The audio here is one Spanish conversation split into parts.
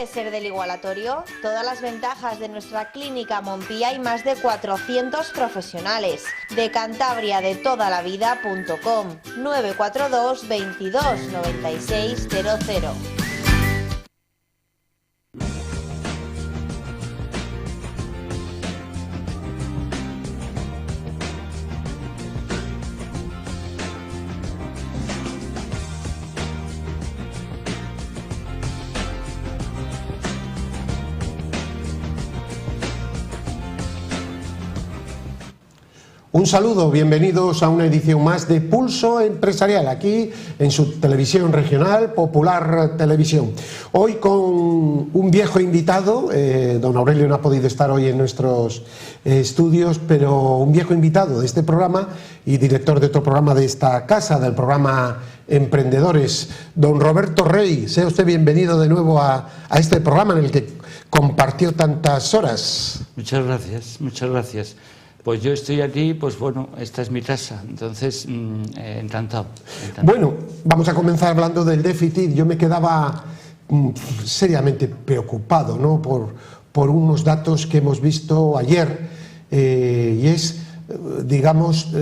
¿Quieres ser del igualatorio? Todas las ventajas de nuestra clínica Montpía y más de 400 profesionales. De Cantabria de toda la vida.com 942 22 96 00. Un saludo, bienvenidos a una edición más de Pulso Empresarial, aquí en su televisión regional, Popular Televisión. Hoy con un viejo invitado, don Aurelio no ha podido estar hoy en nuestros estudios, pero un viejo invitado de este programa y director de otro programa de esta casa, del programa Emprendedores, don Roberto Rey. Sea usted bienvenido de nuevo a este programa en el que compartió tantas horas. Muchas gracias, muchas gracias. Pues yo estoy aquí, pues bueno, esta es mi casa, entonces encantado. Bueno, vamos a comenzar hablando del déficit. Yo me quedaba seriamente preocupado, ¿no?, por unos datos que hemos visto ayer, y es, digamos,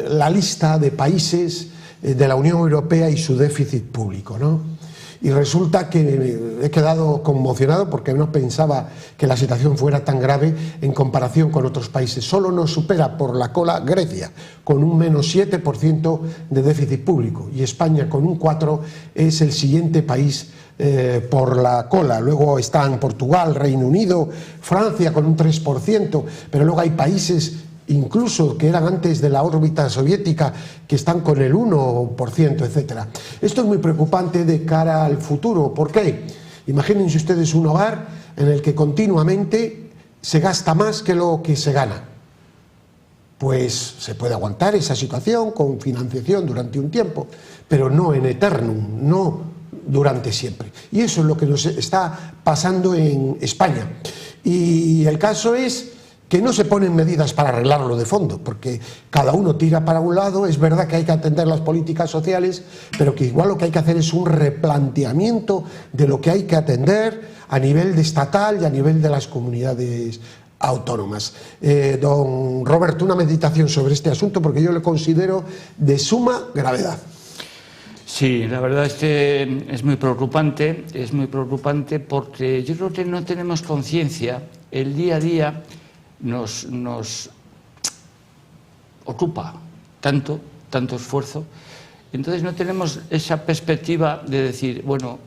la lista de países de la Unión Europea y su déficit público, ¿no? Y resulta que he quedado conmocionado porque no pensaba que la situación fuera tan grave en comparación con otros países. Solo nos supera por la cola Grecia, con un menos 7% de déficit público, y España con un 4% es el siguiente país por la cola. Luego están Portugal, Reino Unido, Francia con un 3%, pero luego hay países incluso que eran antes de la órbita soviética, que están con el 1%, etcétera. Esto es muy preocupante de cara al futuro. ¿Por qué? Imagínense ustedes un hogar en el que continuamente se gasta más que lo que se gana. Pues se puede aguantar esa situación con financiación durante un tiempo, pero no en eternum, no durante siempre. Y eso es lo que nos está pasando en España. Y el caso es que no se ponen medidas para arreglarlo de fondo, porque cada uno tira para un lado. Es verdad que hay que atender las políticas sociales, pero que igual lo que hay que hacer es un replanteamiento de lo que hay que atender a nivel de estatal y a nivel de las comunidades autónomas. Don Roberto, una meditación sobre este asunto, porque yo lo considero de suma gravedad. Sí, la verdad es que es muy preocupante porque yo creo que no tenemos conciencia. El día a día nos ocupa tanto esfuerzo, entonces no tenemos esa perspectiva de decir, bueno,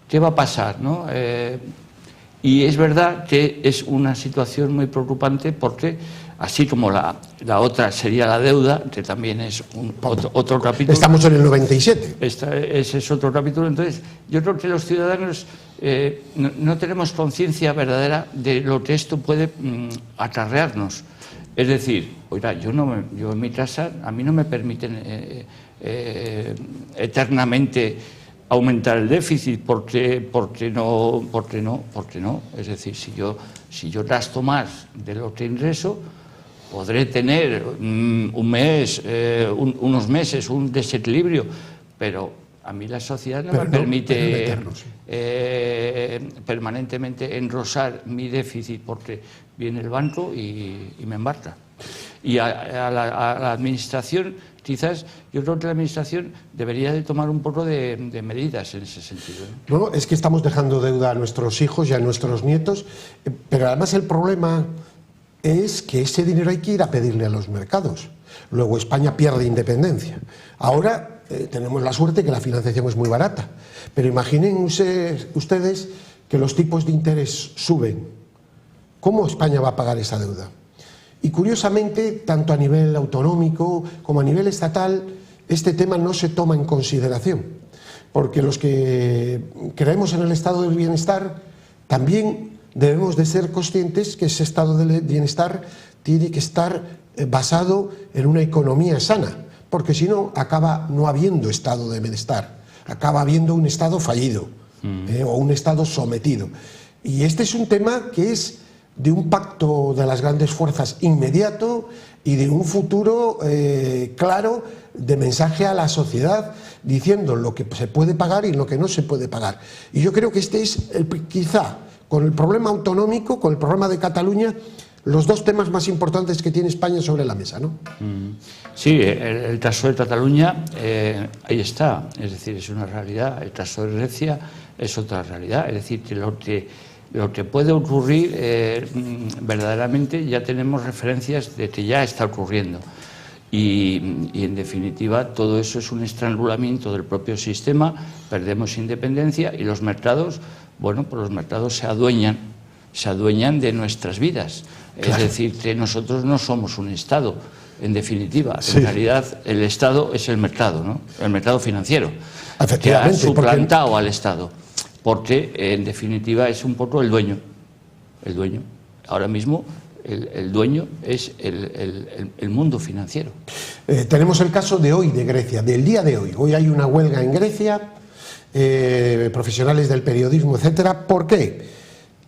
¿qué va a pasar?, ¿no? Y es verdad que es una situación muy preocupante porque, así como la otra sería la deuda, que también es otro capítulo. Estamos en el 97. Ese es otro capítulo. Entonces, yo creo que los ciudadanos no tenemos conciencia verdadera de lo que esto puede acarrearnos. Es decir, oiga, yo en mi casa, a mí no me permiten eternamente aumentar el déficit, porque no. Es decir, si yo gasto más de lo que ingreso, podré tener un mes, unos meses, un desequilibrio, pero a mí la sociedad no me permite permanentemente engrosar mi déficit, porque viene el banco y me embarca. Y a la administración, quizás, yo creo que la administración debería de tomar un poco de medidas en ese sentido. No, es que estamos dejando deuda a nuestros hijos y a nuestros nietos, pero además el problema es que ese dinero hay que ir a pedirle a los mercados. Luego España pierde independencia. Ahora tenemos la suerte que la financiación es muy barata, pero imaginen ustedes que los tipos de interés suben. ¿Cómo España va a pagar esa deuda? Y curiosamente, tanto a nivel autonómico como a nivel estatal, este tema no se toma en consideración, porque los que creemos en el estado del bienestar también debemos de ser conscientes que ese estado del bienestar tiene que estar basado en una economía sana, porque si no, acaba no habiendo estado de bienestar, acaba habiendo un estado fallido o un estado sometido. Y este es un tema que es de un pacto de las grandes fuerzas inmediato y de un futuro claro de mensaje a la sociedad, diciendo lo que se puede pagar y lo que no se puede pagar. Y yo creo que este es, quizá, con el problema autonómico, con el problema de Cataluña, los dos temas más importantes que tiene España sobre la mesa, ¿no? Sí, el caso de Cataluña, ahí está, es decir, es una realidad. El caso de Grecia es otra realidad, es decir, que lo que puede ocurrir, verdaderamente ya tenemos referencias de que ya está ocurriendo. Y en definitiva todo eso es un estrangulamiento del propio sistema, perdemos independencia y los mercados, bueno, pues los mercados se adueñan de nuestras vidas. Claro. Es decir, que nosotros no somos un Estado, en definitiva. Sí. En realidad el Estado es el mercado, ¿no? El mercado financiero, que ha suplantado al Estado, porque en definitiva es un poco el dueño. Ahora mismo el dueño es el mundo financiero. Tenemos el caso de hoy de Grecia, del día de hoy. Hoy hay una huelga en Grecia, profesionales del periodismo, etcétera. ¿Por qué?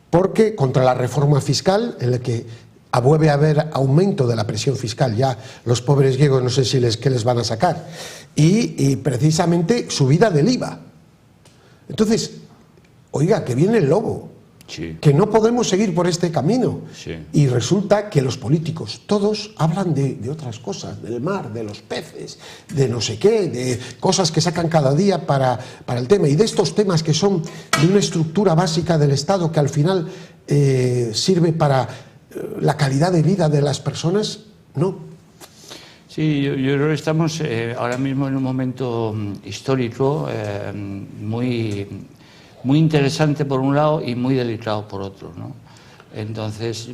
Porque contra la reforma fiscal, en la que vuelve a haber aumento de la presión fiscal, ya los pobres griegos no sé si qué les van a sacar, y precisamente subida del IVA. Entonces, oiga, que viene el lobo. Sí. Que no podemos seguir por este camino. Sí. Y resulta que los políticos todos hablan de otras cosas, del mar, de los peces, de no sé qué, de cosas que sacan cada día para el tema, y de estos temas que son de una estructura básica del Estado que al final sirve para la calidad de vida de las personas, no. Sí, yo creo que estamos ahora mismo en un momento histórico muy interesante por un lado y muy delicado por otro, ¿no? Entonces,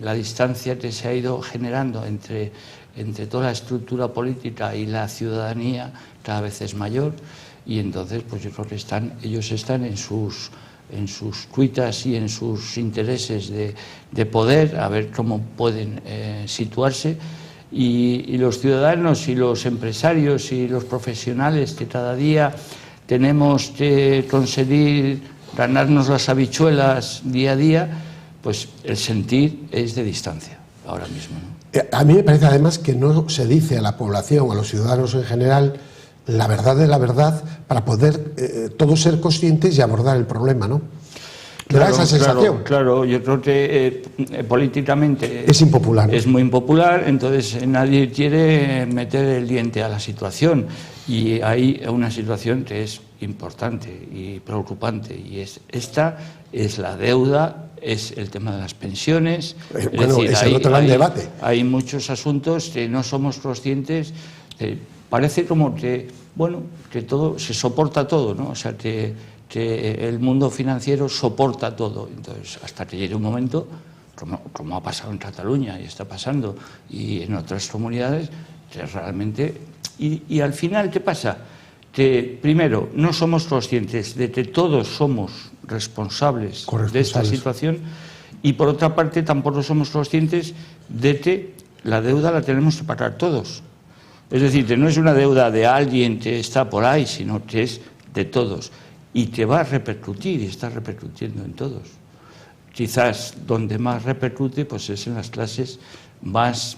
la distancia que se ha ido generando entre toda la estructura política y la ciudadanía cada vez es mayor, y entonces pues yo creo que ellos están en sus cuitas y en sus intereses de poder, a ver cómo pueden situarse, y los ciudadanos y los empresarios y los profesionales que cada día tenemos que conseguir ganarnos las habichuelas día a día, pues el sentir es de distancia ahora mismo, ¿no? A mí me parece además que no se dice a la población, a los ciudadanos en general, la verdad de la verdad para poder todos ser conscientes y abordar el problema, ¿no? ¿Te da esa sensación? Claro, yo creo que políticamente es impopular, ¿no? Es muy impopular, entonces nadie quiere meter el diente a la situación, y hay una situación que es importante y preocupante, y esta es la deuda, es el tema de las pensiones. Bueno, es decir, es el otro gran debate. Hay muchos asuntos que no somos conscientes, parece como que, bueno, que todo se soporta todo, ¿no? O sea, que el mundo financiero soporta todo. Entonces, hasta que llegue un momento, como ha pasado en Cataluña y está pasando, y en otras comunidades, que realmente... Y al final, ¿qué pasa? Que, primero, no somos conscientes de que todos somos responsables de esta situación, y por otra parte, tampoco somos conscientes de que la deuda la tenemos que pagar todos. Es decir, que no es una deuda de alguien que está por ahí, sino que es de todos. Y que va a repercutir, y está repercutiendo en todos. Quizás donde más repercute pues es en las clases más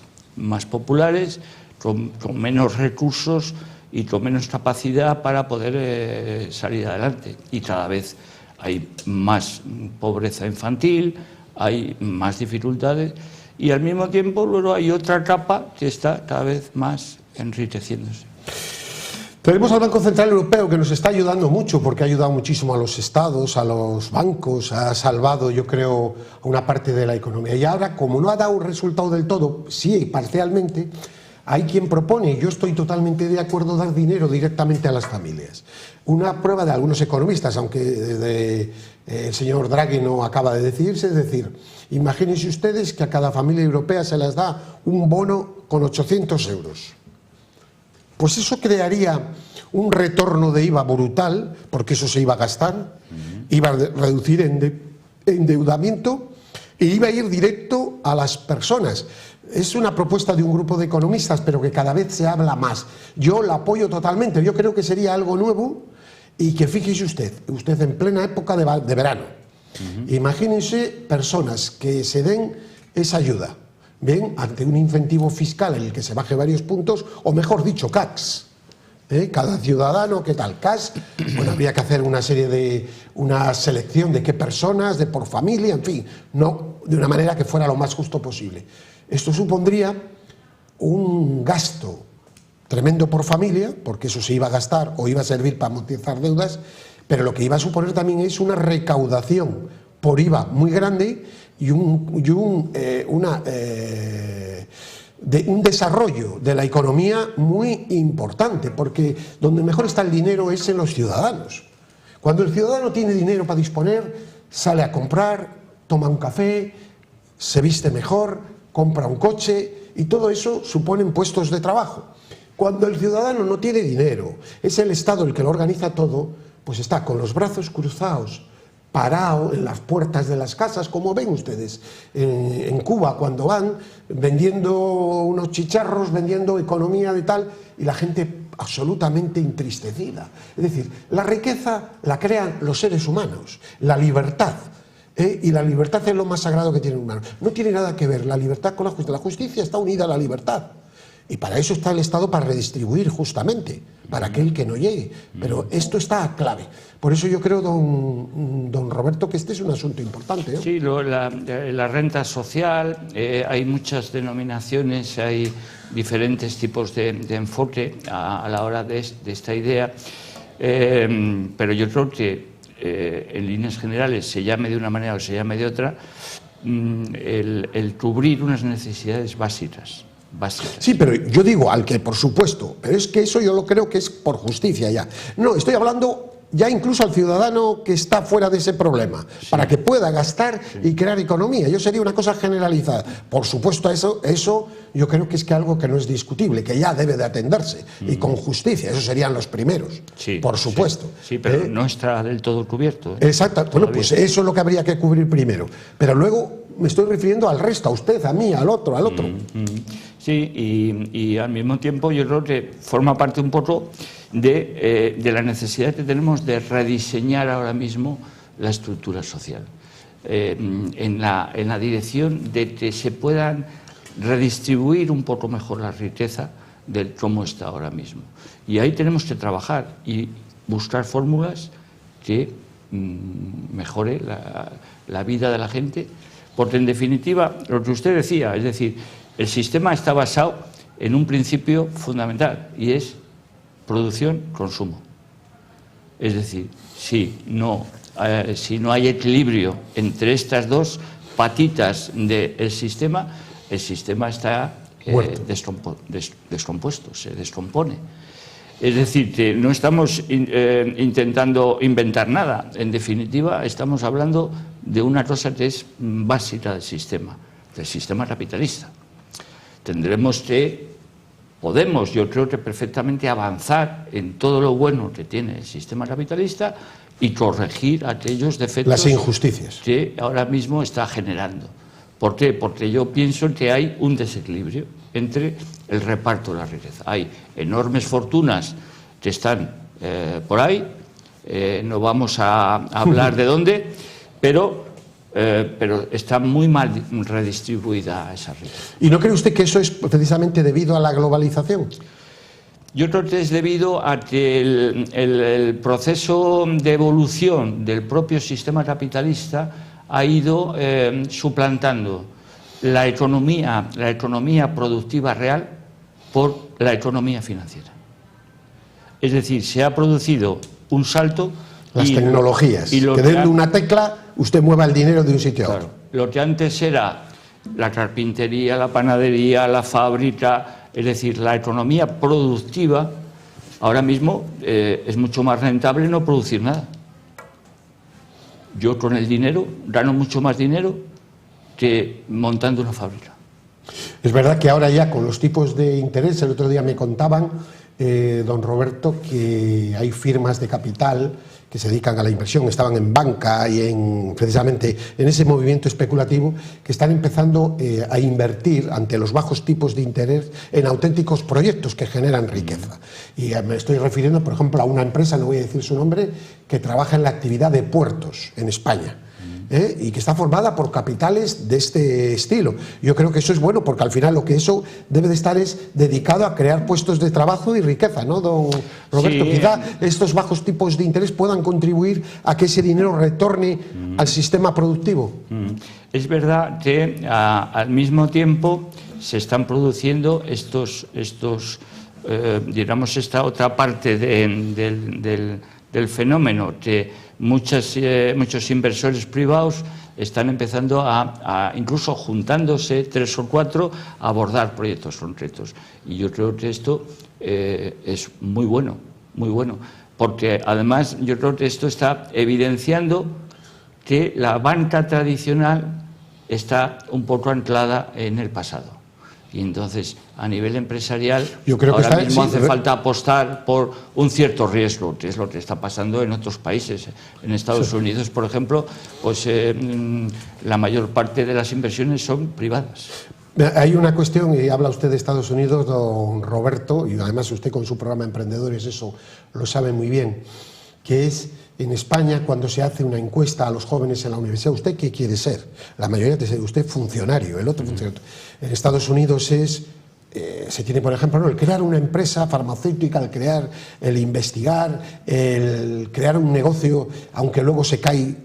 populares, con menos recursos y con menos capacidad para poder salir adelante. Y cada vez hay más pobreza infantil, hay más dificultades, y al mismo tiempo luego hay otra capa que está cada vez más enriqueciéndose. Tenemos al Banco Central Europeo, que nos está ayudando mucho, porque ha ayudado muchísimo a los estados, a los bancos, ha salvado, yo creo, a una parte de la economía. Y ahora, como no ha dado un resultado del todo, sí, parcialmente, hay quien propone, y yo estoy totalmente de acuerdo, dar dinero directamente a las familias. Una prueba de algunos economistas, aunque el señor Draghi no acaba de decidirse, es decir, imagínense ustedes que a cada familia europea se les da un bono con 800 euros. Pues eso crearía un retorno de IVA brutal, porque eso se iba a gastar, iba a reducir endeudamiento e iba a ir directo a las personas. Es una propuesta de un grupo de economistas, pero que cada vez se habla más. Yo la apoyo totalmente, yo creo que sería algo nuevo, y que fíjese usted en plena época de verano. Imagínense personas que se den esa ayuda. bien, ante un incentivo fiscal en el que se baje varios puntos, o mejor dicho, CACs. Cada ciudadano, ¿qué tal? CAS, bueno, habría que hacer una selección de qué personas, de por familia, en fin, no de una manera que fuera lo más justo posible. Esto supondría un gasto tremendo por familia, porque eso se iba a gastar o iba a servir para amortizar deudas, pero lo que iba a suponer también es una recaudación por IVA muy grande y un desarrollo de la economía muy importante, porque donde mejor está el dinero es en los ciudadanos. Cuando el ciudadano tiene dinero para disponer, sale a comprar, toma un café, se viste mejor, compra un coche, y todo eso suponen puestos de trabajo. Cuando el ciudadano no tiene dinero, es el Estado el que lo organiza todo, pues está con los brazos cruzados, parado en las puertas de las casas, como ven ustedes en Cuba cuando van vendiendo unos chicharros, vendiendo economía de tal, y la gente absolutamente entristecida. Es decir, la riqueza la crean los seres humanos, la libertad, y la libertad es lo más sagrado que tiene un humano. No tiene nada que ver la libertad con la justicia. La justicia está unida a la libertad. Y para eso está el Estado, para redistribuir justamente, para aquel que no llegue. Pero esto está clave. Por eso yo creo, don Roberto, que este es un asunto importante, ¿no? Sí, la renta social, hay muchas denominaciones, hay diferentes tipos de enfoque a la hora de esta idea, pero yo creo que en líneas generales, se llame de una manera o se llame de otra, el cubrir unas necesidades básicas. Sí, pero yo digo al que, por supuesto, pero es que eso yo lo creo que es por justicia ya. No, estoy hablando ya incluso al ciudadano que está fuera de ese problema, sí, para que pueda gastar, sí, y crear economía. Yo sería una cosa generalizada. Por supuesto, eso yo creo que es que algo que no es discutible, que ya debe de atenderse, y con justicia. Esos serían los primeros, sí, por supuesto. Sí, pero no está del todo cubierto. Exacto. Bueno, pues eso es lo que habría que cubrir primero. Pero luego me estoy refiriendo al resto, a usted, a mí, al otro. Sí, y al mismo tiempo yo creo que forma parte un poco de la necesidad que tenemos de rediseñar ahora mismo la estructura social, en la dirección de que se puedan redistribuir un poco mejor la riqueza de cómo está ahora mismo. Y ahí tenemos que trabajar y buscar fórmulas que mejore la vida de la gente, porque en definitiva, lo que usted decía, es decir, el sistema está basado en un principio fundamental, y es producción-consumo. Es decir, si no hay equilibrio entre estas dos patitas del sistema, el sistema está descompuesto, se descompone. Es decir, que no estamos intentando inventar nada. En definitiva, estamos hablando de una cosa que es básica del sistema capitalista. Podemos, yo creo que perfectamente, avanzar en todo lo bueno que tiene el sistema capitalista y corregir aquellos defectos, las injusticias que ahora mismo está generando. ¿Por qué? Porque yo pienso que hay un desequilibrio entre el reparto de la riqueza. Hay enormes fortunas que están por ahí, no vamos a hablar de dónde, pero está muy mal redistribuida esa riqueza. ¿Y no cree usted que eso es precisamente debido a la globalización? Yo creo que es debido a que el proceso de evolución del propio sistema capitalista ha ido suplantando la economía productiva real por la economía financiera. Es decir, se ha producido un salto. Las tecnologías, que desde una tecla usted mueva el dinero de un sitio a otro. Lo que antes era la carpintería, la panadería, la fábrica, es decir, la economía productiva, ahora mismo es mucho más rentable no producir nada. Yo con el dinero gano mucho más dinero que montando una fábrica. Es verdad que ahora ya con los tipos de interés, el otro día me contaban, don Roberto, que hay firmas de capital que se dedican a la inversión, estaban en banca y precisamente en ese movimiento especulativo, que están empezando a invertir ante los bajos tipos de interés en auténticos proyectos que generan riqueza. Y me estoy refiriendo, por ejemplo, a una empresa, no voy a decir su nombre, que trabaja en la actividad de puertos en España. y que está formada por capitales de este estilo. Yo creo que eso es bueno, porque al final lo que eso debe de estar es dedicado a crear puestos de trabajo y riqueza, ¿no, don Roberto? Sí. Quizá estos bajos tipos de interés puedan contribuir a que ese dinero retorne al sistema productivo. Es verdad que al mismo tiempo se están produciendo digamos, esta otra parte del fenómeno, que muchos inversores privados están empezando incluso juntándose 3 o 4, a abordar proyectos concretos. Y yo creo que esto es muy bueno, porque además yo creo que esto está evidenciando que la banca tradicional está un poco anclada en el pasado. Y entonces, a nivel empresarial, yo creo que ahora mismo hace falta apostar por un cierto riesgo, que es lo que está pasando en otros países. En Estados Unidos, por ejemplo, pues la mayor parte de las inversiones son privadas. Hay una cuestión, y habla usted de Estados Unidos, don Roberto, y además usted con su programa Emprendedores eso lo sabe muy bien, que es en España cuando se hace una encuesta a los jóvenes en la universidad, ¿usted qué quiere ser? La mayoría te dice, usted funcionario, el otro funcionario. En Estados Unidos se tiene, por ejemplo, el crear una empresa farmacéutica, el investigar, el crear un negocio, aunque luego se cae,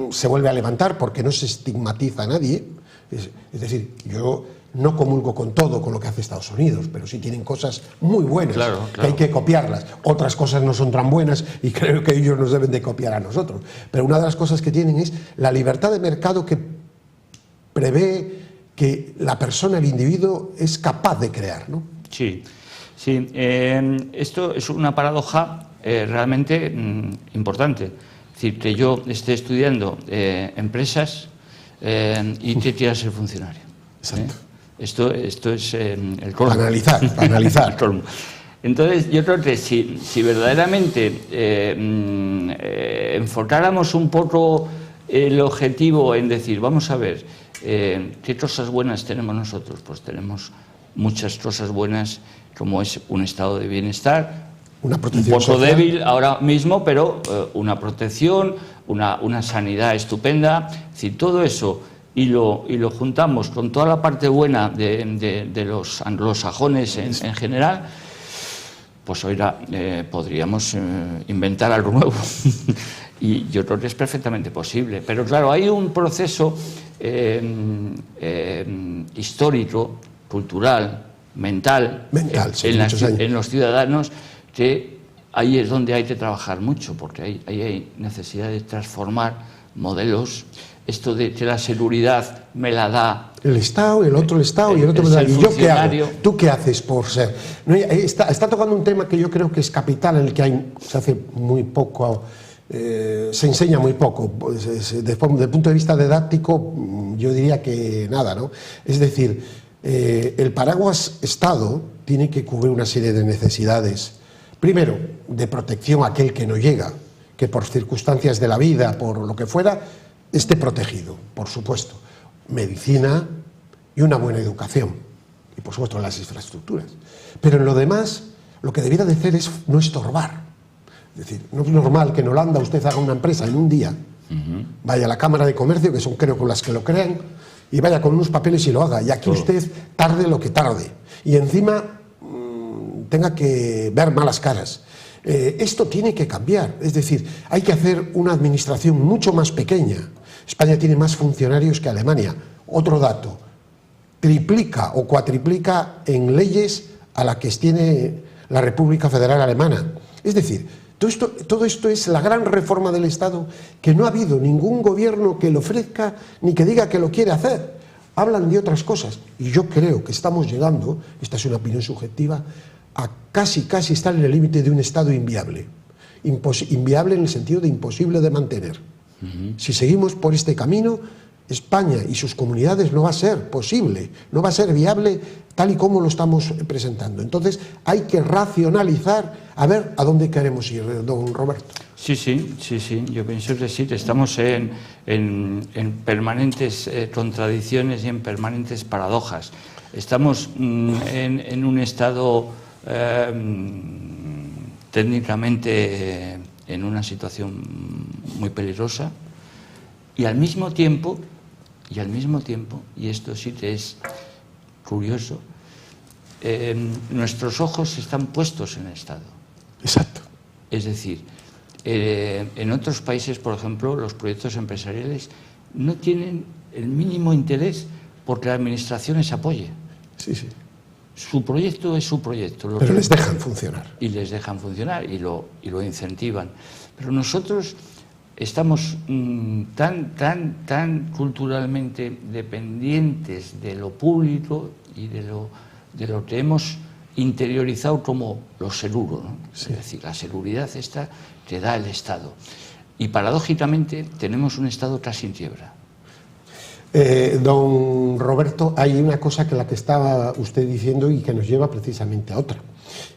se vuelve a levantar porque no se estigmatiza a nadie. Es decir, yo no comulgo con todo con lo que hace Estados Unidos, pero sí tienen cosas muy buenas, claro. que hay que copiarlas. Otras cosas no son tan buenas y creo que ellos nos deben de copiar a nosotros. Pero una de las cosas que tienen es la libertad de mercado, que prevé que la persona, el individuo, es capaz de crear, ¿no? Sí. Esto es una paradoja realmente importante. Es decir, que yo esté estudiando empresas y que quiera ser funcionario. Exacto. Esto es el colmo. Para analizar. El colmo. Entonces, yo creo que si verdaderamente enfocáramos un poco el objetivo en decir, vamos a ver, ¿qué cosas buenas tenemos nosotros? Pues tenemos muchas cosas buenas, como es un estado de bienestar, una protección un poco social. débil ahora mismo, pero una protección, una sanidad estupenda. Es decir, todo eso, y lo juntamos con toda la parte buena de los anglosajones en general, pues oiga, podríamos inventar algo nuevo. Y yo creo que es perfectamente posible. Pero claro, hay un proceso histórico, cultural, mental en los ciudadanos, que ahí es donde hay que trabajar mucho, porque ahí hay necesidad de transformar modelos. Esto de que la seguridad me la da el Estado, el otro el Estado y el otro me da. ¿Y yo qué hago? ¿Tú qué haces por ser? No, está tocando un tema que yo creo que es capital, en el que se hace muy poco, se enseña muy poco. Desde el punto de vista didáctico, yo diría que nada, ¿no? Es decir, el paraguas Estado tiene que cubrir una serie de necesidades. Primero, de protección a aquel que no llega, que por circunstancias de la vida, por lo que fuera, esté protegido, por supuesto. Medicina y una buena educación. Y por supuesto las infraestructuras. Pero en lo demás, lo que debiera de hacer es no estorbar. Es decir, no es normal que en Holanda usted haga una empresa en un día, vaya a la Cámara de Comercio, que son creo con las que lo crean, y vaya con unos papeles y lo haga. Y aquí usted tarde lo que tarde. Y encima tenga que ver malas caras. Esto tiene que cambiar. Es decir, hay que hacer una administración mucho más pequeña. España tiene más funcionarios que Alemania. Otro dato, triplica o cuatriplica en leyes a la que tiene la República Federal Alemana. Es decir, todo esto es la gran reforma del Estado, que no ha habido ningún gobierno que lo ofrezca ni que diga que lo quiere hacer. Hablan de otras cosas. Y yo creo que estamos llegando, esta es una opinión subjetiva, a casi estar en el límite de un Estado inviable. Inviable en el sentido de imposible de mantener. Si seguimos por este camino, España y sus comunidades no va a ser posible, no va a ser viable tal y como lo estamos presentando. Entonces hay que racionalizar a ver a dónde queremos ir, don Roberto. Sí, yo pienso que sí, que estamos en permanentes contradicciones y en permanentes paradojas. Estamos en un estado técnicamente en una situación muy peligrosa, Y al mismo tiempo, y esto sí que es curioso, nuestros ojos están puestos en el Estado. Exacto. Es decir, en otros países, por ejemplo, los proyectos empresariales no tienen el mínimo interés porque la administración les apoye. Sí, sí. Su proyecto es su proyecto. Pero les dejan funcionar. Y les dejan funcionar y lo incentivan. Pero nosotros estamos tan culturalmente dependientes de lo público y de lo que hemos interiorizado como lo seguro, ¿no? Sí. Es decir, la seguridad esta que da el Estado. Y paradójicamente tenemos un Estado casi en quiebra. Don Roberto, hay una cosa que la que estaba usted diciendo y que nos lleva precisamente a otra,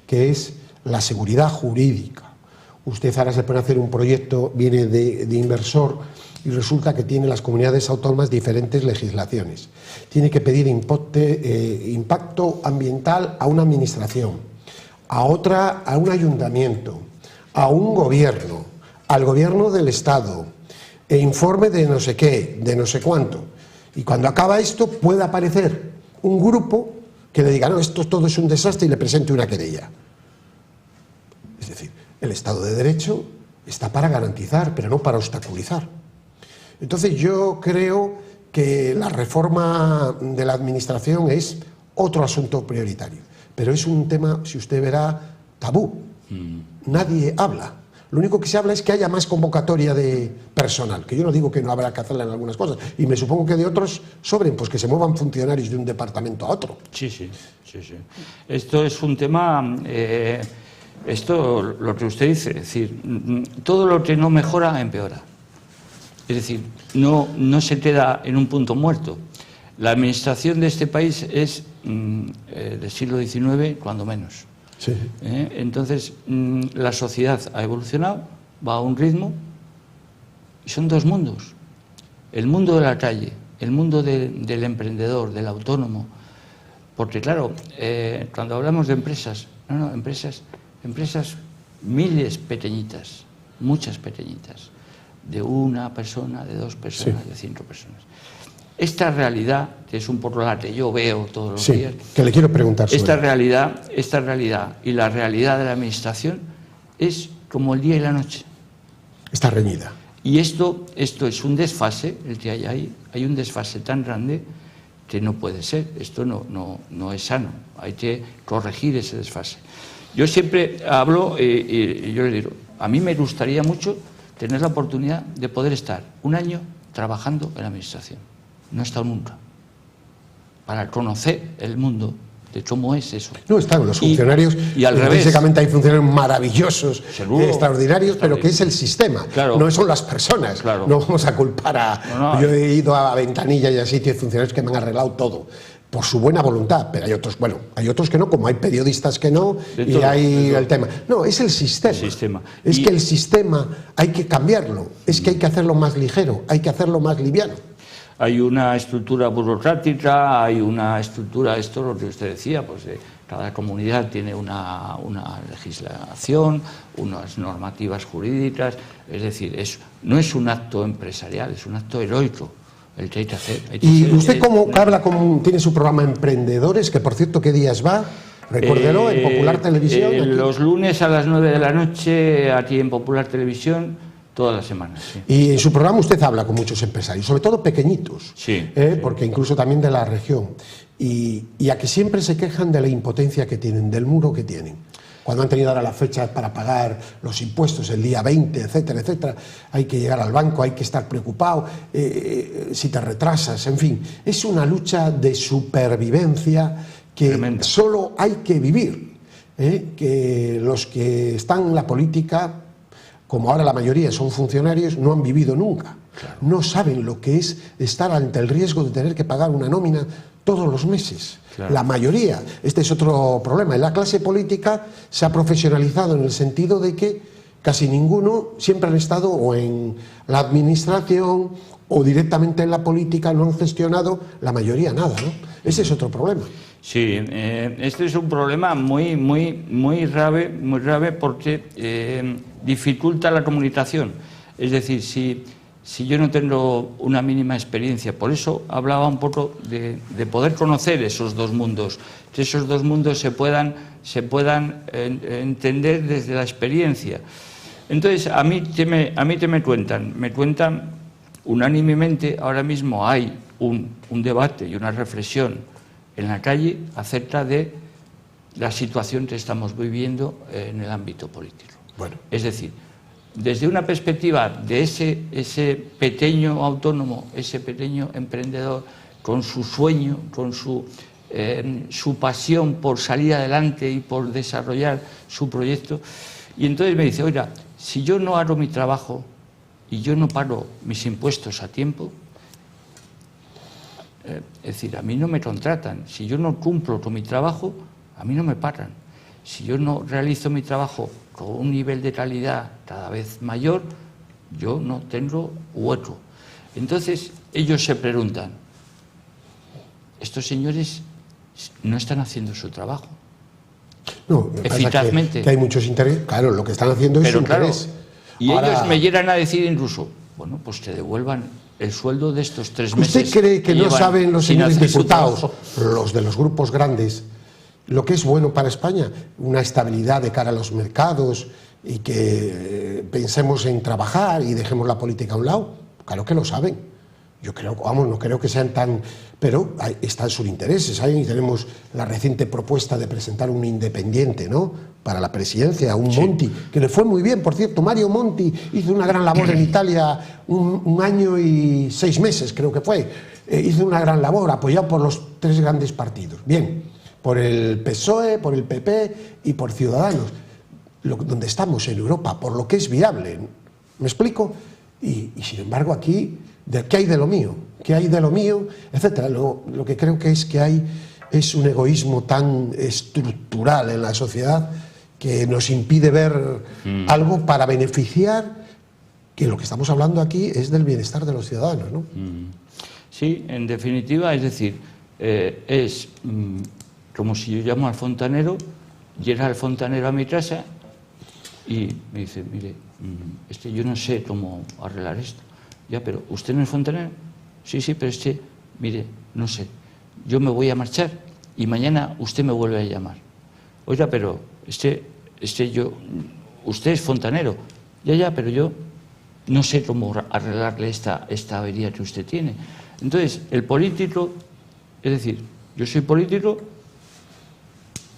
que es la seguridad jurídica. Usted ahora se pone a hacer un proyecto, viene de inversor y resulta que tiene las comunidades autónomas diferentes legislaciones. Tiene que pedir impacto ambiental a una administración, a otra a un ayuntamiento, a un gobierno, al gobierno del Estado, e informe de no sé qué, de no sé cuánto. Y cuando acaba esto puede aparecer un grupo que le diga, no, esto todo es un desastre y le presente una querella. Es decir, el Estado de Derecho está para garantizar, pero no para obstaculizar. Entonces yo creo que la reforma de la administración es otro asunto prioritario, pero es un tema, si usted verá, tabú. Nadie habla. Lo único que se habla es que haya más convocatoria de personal, que yo no digo que no habrá que hacerla en algunas cosas, y me supongo que de otros sobren, pues que se muevan funcionarios de un departamento a otro. Sí. Esto es un tema, esto lo que usted dice, es decir, todo lo que no mejora empeora. Es decir, no se queda en un punto muerto. La administración de este país es del siglo XIX, cuando menos. Sí. Entonces, la sociedad ha evolucionado, va a un ritmo, y son dos mundos. El mundo de la calle, el mundo del emprendedor, del autónomo. Porque, claro, cuando hablamos de empresas, empresas miles pequeñitas, muchas pequeñitas, de una persona, de dos personas, sí, de 5 personas. Esta realidad, que es un poco la que yo veo todos los días, que le quiero preguntar sobre esta realidad y la realidad de la administración es como el día y la noche. Está reñida. Y esto es un desfase, el que hay ahí, hay un desfase tan grande que no puede ser, esto no es sano, hay que corregir ese desfase. Yo siempre hablo y yo le digo, a mí me gustaría mucho tener la oportunidad de poder estar un año trabajando en la administración. No he estado nunca. Para conocer el mundo de cómo es eso. No están los funcionarios, y al revés. Básicamente hay funcionarios maravillosos, seguro, extraordinarios, pero que es el sistema, claro, no son las personas. Claro. No vamos a culpar a... Yo he ido a Ventanilla y a sitios de funcionarios que me han arreglado todo, por su buena voluntad, pero hay otros, bueno, hay otros que no, como hay periodistas que no, y hay el tema. No, es el sistema. Es que el sistema hay que cambiarlo, es que hay que hacerlo más ligero, hay que hacerlo más liviano. Hay una estructura burocrática, hay una estructura, esto lo que usted decía, pues cada comunidad tiene una legislación, unas normativas jurídicas, es decir, no es un acto empresarial, es un acto heroico el que hay que hacer. ¿Y usted cómo habla, tiene su programa Emprendedores, que por cierto, qué días va? Recuérdelo, en Popular Televisión. Los lunes a las 9 de la noche, aquí en Popular Televisión, todas las semanas. Sí. Y en su programa usted habla con muchos empresarios, sobre todo pequeñitos, sí. Porque incluso también de la región, y a que siempre se quejan de la impotencia que tienen, del muro que tienen. Cuando han tenido ahora la fecha para pagar los impuestos, el día 20, etcétera, etcétera, hay que llegar al banco, hay que estar preocupado, si te retrasas, en fin. Es una lucha de supervivencia que tremenda. Solo hay que vivir, que los que están en la política, como ahora la mayoría son funcionarios, no han vivido nunca. Claro. No saben lo que es estar ante el riesgo de tener que pagar una nómina todos los meses. Claro. La mayoría. Este es otro problema. La clase política se ha profesionalizado en el sentido de que casi ninguno siempre han estado o en la administración o directamente en la política, no han gestionado la mayoría nada, ¿no? Ese es otro problema. Sí, este es un problema muy grave porque dificulta la comunicación. Es decir, si si yo no tengo una mínima experiencia? Por eso hablaba un poco de poder conocer esos dos mundos, que esos dos mundos se puedan entender desde la experiencia. Entonces, a mí ¿qué me cuentan? Me cuentan unánimemente, ahora mismo hay un debate y una reflexión en la calle acerca de la situación que estamos viviendo en el ámbito político. Bueno. Es decir, desde una perspectiva de ese pequeño autónomo, ese pequeño emprendedor, con su sueño, con su pasión por salir adelante y por desarrollar su proyecto, y entonces me dice, oiga, si yo no hago mi trabajo y yo no pago mis impuestos a tiempo, es decir, a mí no me contratan. Si yo no cumplo con mi trabajo, a mí no me pagan. Si yo no realizo mi trabajo con un nivel de calidad cada vez mayor, yo no tengo hueco. Entonces, ellos se preguntan, estos señores no están haciendo su trabajo. No, eficazmente. Que hay muchos intereses. Claro, lo que están haciendo es interés. Claro, y ahora, ellos me llegan a decir incluso, bueno, pues que devuelvan el sueldo de estos 3 meses. ¿Usted cree que no saben los señores diputados, los de los grupos grandes, lo que es bueno para España? Una estabilidad de cara a los mercados y que pensemos en trabajar y dejemos la política a un lado. Claro que lo saben. Yo creo, vamos, no creo que sean tan... Pero están sus intereses. Ahí tenemos la reciente propuesta de presentar un independiente, ¿no?, para la presidencia, un Monti, que le fue muy bien, por cierto. Mario Monti hizo una gran labor en Italia, un año y 6 meses, creo que fue. Hizo una gran labor, apoyado por los 3 grandes partidos. Bien, por el PSOE, por el PP y por Ciudadanos. Donde estamos en Europa, por lo que es viable. ¿Me explico? Y sin embargo aquí, ¿qué hay de lo mío? ¿Qué hay de lo mío? Etcétera. Lo que creo que hay es un egoísmo tan estructural en la sociedad que nos impide ver algo para beneficiar, que lo que estamos hablando aquí es del bienestar de los ciudadanos, ¿no? Sí, en definitiva, es decir, es como si yo llamo al fontanero, llega el fontanero a mi casa y me dice, mire, yo no sé cómo arreglar esto. Ya, pero ¿usted no es fontanero? Sí, pero mire, no sé, yo me voy a marchar y mañana usted me vuelve a llamar. Oiga, pero usted es fontanero. Ya, pero yo no sé cómo arreglarle esta avería que usted tiene. Entonces, el político, es decir, yo soy político,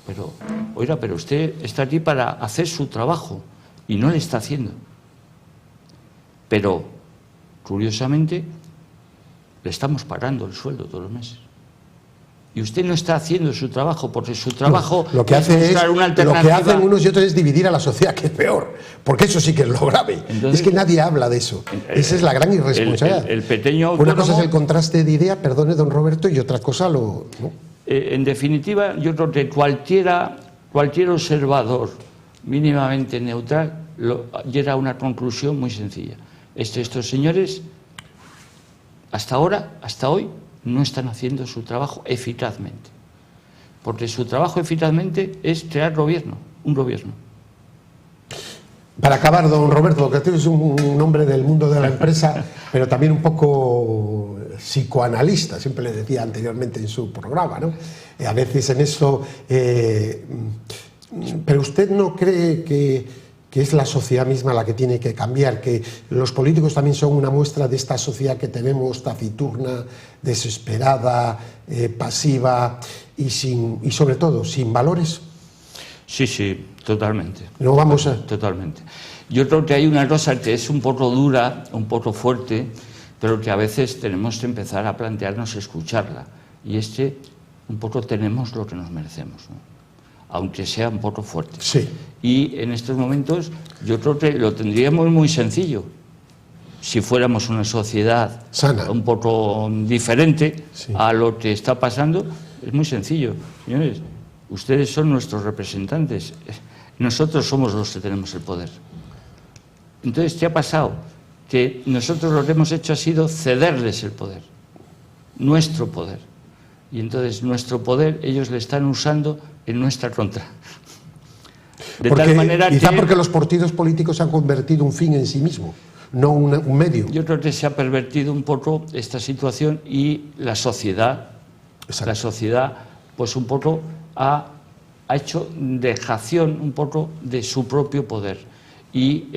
pero, oiga, pero usted está aquí para hacer su trabajo y no le está haciendo. Pero, curiosamente, le estamos pagando el sueldo todos los meses. Y usted no está haciendo su trabajo, porque su trabajo lo que hace buscar una alternativa. Lo que hacen unos y otros es dividir a la sociedad, que es peor, porque eso sí que es lo grave. Entonces, es que nadie habla de eso. Esa es la gran irresponsabilidad. El pequeño autónomo, una cosa es el contraste de idea, perdone don Roberto, y otra cosa ¿no? En definitiva, yo creo que cualquier observador mínimamente neutral llega a una conclusión muy sencilla. Estos señores, hasta hoy, no están haciendo su trabajo eficazmente. Porque su trabajo eficazmente es crear un gobierno. Para acabar, don Roberto, que tú eres un hombre del mundo de la empresa, pero también un poco psicoanalista, siempre le decía anteriormente en su programa, ¿no? A veces en eso... pero usted no cree que es la sociedad misma la que tiene que cambiar, que los políticos también son una muestra de esta sociedad que tenemos, taciturna, desesperada, pasiva y sobre todo sin valores. Sí, totalmente. No vamos Totalmente. Yo creo que hay una cosa que es un poco dura, un poco fuerte, pero que a veces tenemos que empezar a plantearnos escucharla. Y un poco tenemos lo que nos merecemos, ¿no? Aunque sea un poco fuerte. Sí. Y en estos momentos yo creo que lo tendríamos muy sencillo. Si fuéramos una sociedad sana, un poco diferente a lo que está pasando, es muy sencillo. Señores, ustedes son nuestros representantes. Nosotros somos los que tenemos el poder. Entonces, ¿qué ha pasado? Que nosotros lo que hemos hecho ha sido cederles el poder. Nuestro poder. Y entonces nuestro poder ellos le están usando en nuestra contra. Quizá porque los partidos políticos se han convertido en un fin en sí mismo. no un medio. Yo creo que se ha pervertido un poco esta situación y la sociedad, Exacto. la sociedad, pues un poco ha hecho dejación un poco de su propio poder y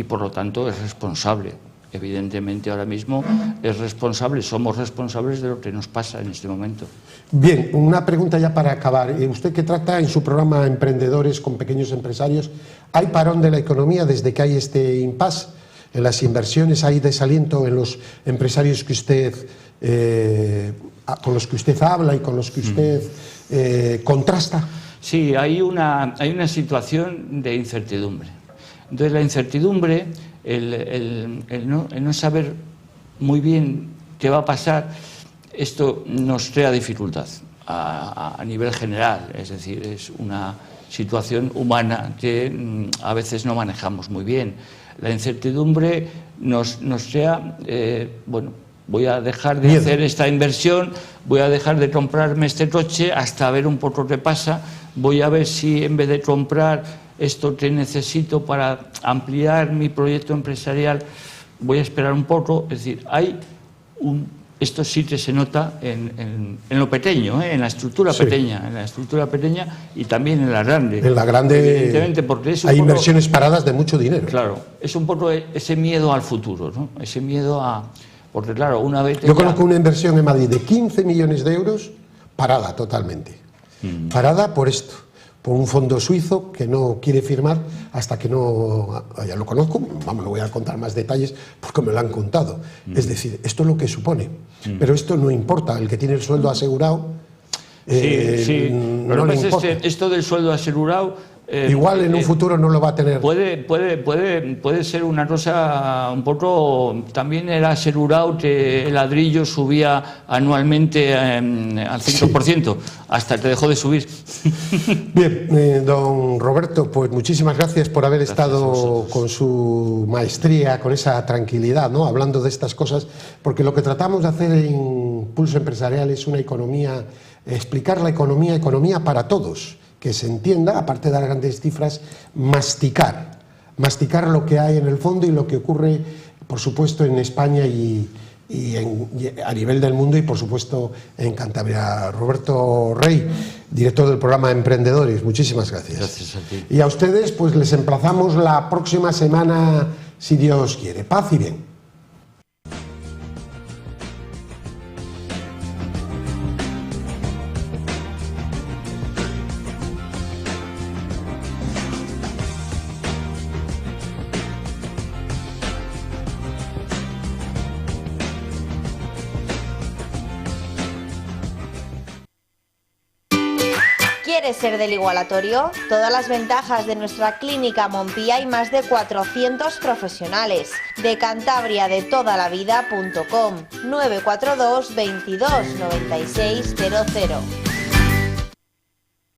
por lo tanto es responsable. Evidentemente ahora mismo es responsable, somos responsables de lo que nos pasa en este momento. Bien, una pregunta ya para acabar. Usted que trata en su programa Emprendedores con pequeños empresarios, ¿hay parón de la economía desde que hay este impasse en las inversiones? ¿Hay desaliento en los empresarios que usted, con los que usted habla y con los que usted contrasta? Sí, hay una situación de incertidumbre. Entonces la incertidumbre, el no saber muy bien qué va a pasar, esto nos crea dificultad a nivel general, es decir, es una situación humana que a veces no manejamos muy bien. La incertidumbre nos crea, bueno, voy a dejar de hacer esta inversión, voy a dejar de comprarme este coche hasta ver un poco qué pasa, voy a ver si en vez de comprar esto que necesito para ampliar mi proyecto empresarial, voy a esperar un poco. Es decir, esto sí que se nota en lo pequeño, en la estructura pequeña, y también en la grande. En la grande, evidentemente, porque es hay inversiones paradas de mucho dinero. Claro, es un poco ese miedo al futuro, ¿no? Ese miedo a... Porque claro, una vez... Yo conozco una inversión en Madrid de 15 millones de euros parada totalmente. Parada por esto, por un fondo suizo que no quiere firmar hasta que no... Ya lo conozco, vamos, no voy a contar más detalles porque me lo han contado. Es decir, esto es lo que supone. Pero esto no importa, el que tiene el sueldo asegurado... sí. No le importa. Es que esto del sueldo asegurado... igual en un futuro no lo va a tener. Puede ser una cosa un poco... También era asegurado que el ladrillo subía anualmente al 5%, hasta que dejó de subir. Bien, don Roberto, pues muchísimas gracias por haber estado con su maestría, con esa tranquilidad, ¿no? Hablando de estas cosas, porque lo que tratamos de hacer en Pulso Empresarial es una economía, explicar la economía para todos, que se entienda, aparte de dar grandes cifras, masticar lo que hay en el fondo y lo que ocurre, por supuesto, en España y a nivel del mundo y, por supuesto, en Cantabria. Roberto Rey, director del programa Emprendedores, muchísimas gracias. Gracias a ti. Y a ustedes, pues les emplazamos la próxima semana, si Dios quiere. Paz y bien. ¿Quieres ser del igualatorio? Todas las ventajas de nuestra clínica Montpía y más de 400 profesionales. De Cantabria de toda la vida.com 942 22 96 00.